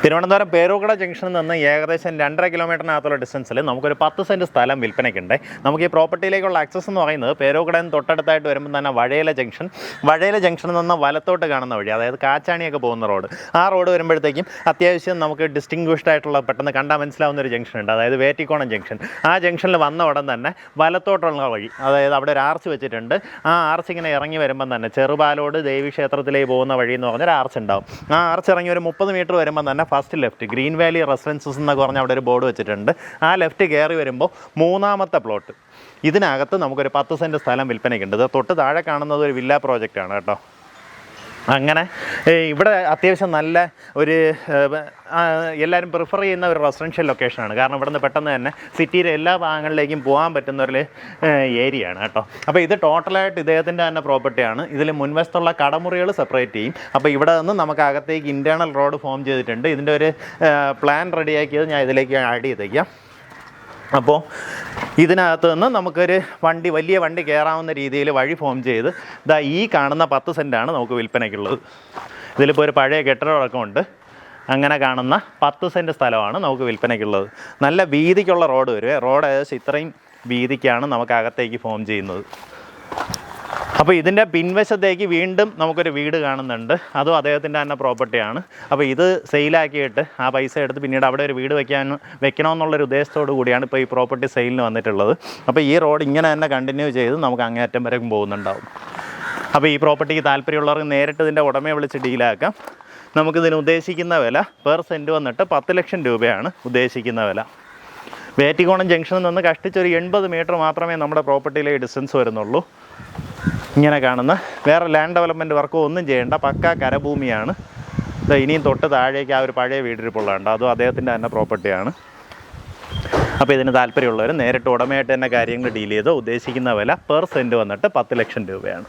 തിരുവനന്തപുരം പേരൂർക്കട ജംഗ്ഷനിൽ നിന്ന് ഏകദേശം 2.5 കിലോമീറ്ററിനകത്തുള്ള ഡിസ്റ്റൻസിൽ നമുക്കൊരു 10 സെൻറ്റ് സ്ഥലം വിൽപ്പനയ്ക്കുണ്ട്. നമുക്ക് ഈ പ്രോപ്പർട്ടിയിലേക്കുള്ള ആക്സസ് എന്ന് പറയുന്നത് പേരൂർക്കടയിൽ നിന്ന് തൊട്ടടുത്തായിട്ട് വരുമ്പോൾ തന്നെ വഴയില ജംഗ്ഷനിൽ നിന്ന് വലത്തോട്ട് കാണുന്ന വഴി, അതായത് കാച്ചാണിയൊക്കെ പോകുന്ന റോഡ്, ആ റോഡ് വരുമ്പോഴത്തേക്കും അത്യാവശ്യം നമുക്ക് ഡിസ്റ്റിങ്വിഷ്ഡ് ആയിട്ടുള്ള പെട്ടെന്ന് കണ്ടാൽ മനസ്സിലാവുന്ന ഒരു ജംഗ്ഷൻ ഉണ്ട്, അതായത് വേറ്റിക്കോണം ജംഗ്ഷൻ. ആ ജംഗ്ഷനിൽ വന്ന ഉടൻ തന്നെ വലത്തോട്ടുള്ള വഴി, അതായത് അവിടെ ഒരു ആർച്ച് വെച്ചിട്ടുണ്ട്. ആ ആർച്ച് ഇങ്ങനെ ഇറങ്ങി വരുമ്പം തന്നെ ചെറുപാലോട് ദേവീക്ഷേത്രത്തിലേക്ക് പോകുന്ന വഴി എന്ന് പറഞ്ഞൊരു ആർച്ച് ഉണ്ടാവും. ആ ആർച്ച് ഇറങ്ങി ഒരു 30 മീറ്റർ വരുമ്പോൾ തന്നെ first left green Valley residences എന്നൊക്കെ പറഞ്ഞാൽ അവിടെ ഒരു ബോർഡ് വെച്ചിട്ടുണ്ട്. ആ ലെഫ്റ്റ് കയറി വരുമ്പോൾ 3ാമത്തെ പ്ലോട്ട്. ഇതിനകത്ത് നമുക്കൊരു 10 സെൻറ്റ് സ്ഥലം വിൽപ്പനയ്ക്കുണ്ട്. ഇത് തൊട്ട് താഴെ കാണുന്നത് ഒരു വില്ല പ്രോജക്റ്റാണ് കേട്ടോ. അങ്ങനെ ഇവിടെ അത്യാവശ്യം നല്ല ഒരു എല്ലാവരും പ്രിഫർ ചെയ്യുന്ന ഒരു റെസിഡൻഷ്യൽ ലൊക്കേഷനാണ്. കാരണം ഇവിടെ നിന്ന് പെട്ടെന്ന് തന്നെ സിറ്റിയിലെ എല്ലാ ഭാഗങ്ങളിലേക്കും പോകാൻ പറ്റുന്ന ഒരു ഏരിയയാണ് കേട്ടോ. അപ്പോൾ ഇത് ടോട്ടലായിട്ട് ഇദ്ദേഹത്തിൻ്റെ തന്നെ പ്രോപ്പർട്ടിയാണ്. ഇതിൽ മുൻവശത്തുള്ള കടമുറികൾ സെപ്പറേറ്റ് ചെയ്യും. അപ്പോൾ ഇവിടെ നിന്ന് നമുക്ക് അകത്തേക്ക് ഇൻറ്റേർണൽ റോഡ് ഫോം ചെയ്തിട്ടുണ്ട്. ഇതിൻ്റെ ഒരു പ്ലാൻ റെഡിയാക്കിയത് ഞാൻ ഇതിലേക്ക് ആഡ് ചെയ്തേക്കാം. അപ്പോൾ ഇതിനകത്ത് നിന്ന് നമുക്കൊരു വലിയ വണ്ടി കയറാവുന്ന രീതിയിൽ വഴി ഫോം ചെയ്ത് ഈ കാണുന്ന 10 സെൻറ്റാണ് നമുക്ക് വിൽപ്പനയ്ക്കുള്ളത്. ഇതിലിപ്പോൾ ഒരു പഴയ കെട്ടിടമടക്കം ഉണ്ട്. അങ്ങനെ കാണുന്ന 10 സെൻറ്റ് സ്ഥലമാണ് നമുക്ക് വിൽപ്പനയ്ക്കുള്ളത്. നല്ല വീതിക്കുള്ള റോഡ് വരും. റോഡ് ഏകദേശം ഇത്രയും വീതിക്കാണ് നമുക്ക് അകത്തേക്ക് ഫോം ചെയ്യുന്നത്. അപ്പോൾ ഇതിൻ്റെ പിൻവശത്തേക്ക് വീണ്ടും നമുക്കൊരു വീട് കാണുന്നുണ്ട്. അതും അദ്ദേഹത്തിൻ്റെ തന്നെ പ്രോപ്പർട്ടിയാണ്. അപ്പോൾ ഇത് സെയിലാക്കിയിട്ട് ആ പൈസ എടുത്ത് പിന്നീട് അവിടെ ഒരു വീട് വെക്കണമെന്നുള്ളൊരു ഉദ്ദേശത്തോടു കൂടിയാണ് ഇപ്പോൾ ഈ പ്രോപ്പർട്ടി സെയിലിന് വന്നിട്ടുള്ളത്. അപ്പോൾ ഈ റോഡ് ഇങ്ങനെ തന്നെ കണ്ടിന്യൂ ചെയ്ത് നമുക്ക് അങ്ങേയറ്റം വരെ പോകുന്നുണ്ടാവും. അപ്പോൾ ഈ പ്രോപ്പർട്ടിക്ക് താല്പര്യമുള്ളവർക്ക് നേരിട്ട് ഇതിൻ്റെ ഉടമയെ വിളിച്ച് ഡീലാക്കാം. നമുക്കിതിന് ഉദ്ദേശിക്കുന്ന വില പെർ സെൻറ്റ് വന്നിട്ട് 10 ലക്ഷം രൂപയാണ് ഉദ്ദേശിക്കുന്ന വില. വേറ്റിക്കോണം ജംഗ്ഷനിൽ നിന്ന് കഷ്ടിച്ചൊരു 80 മീറ്റർ മാത്രമേ നമ്മുടെ പ്രോപ്പർട്ടിയിലേക്ക് ഡിസ്റ്റൻസ് വരുന്നുള്ളൂ. ഇങ്ങനെ കാണുന്ന വേറെ ലാൻഡ് ഡെവലപ്മെൻറ്റ് വർക്കോ ഒന്നും ചെയ്യേണ്ട, പക്കാ കരഭൂമിയാണ്. ഇനിയും തൊട്ട് താഴേക്ക് ആ ഒരു പഴയ വീടിരിപ്പുള്ളതുണ്ട്, അതും അദ്ദേഹത്തിൻ്റെ തന്നെ പ്രോപ്പർട്ടിയാണ്. അപ്പോൾ ഇതിന് താല്പര്യമുള്ളവർ നേരിട്ട് ഉടമയായിട്ട് തന്നെ കാര്യങ്ങൾ ഡീൽ ചെയ്തോ. ഉദ്ദേശിക്കുന്ന വില പെർ സെൻറ്റ് വന്നിട്ട് 10 ലക്ഷം രൂപയാണ്.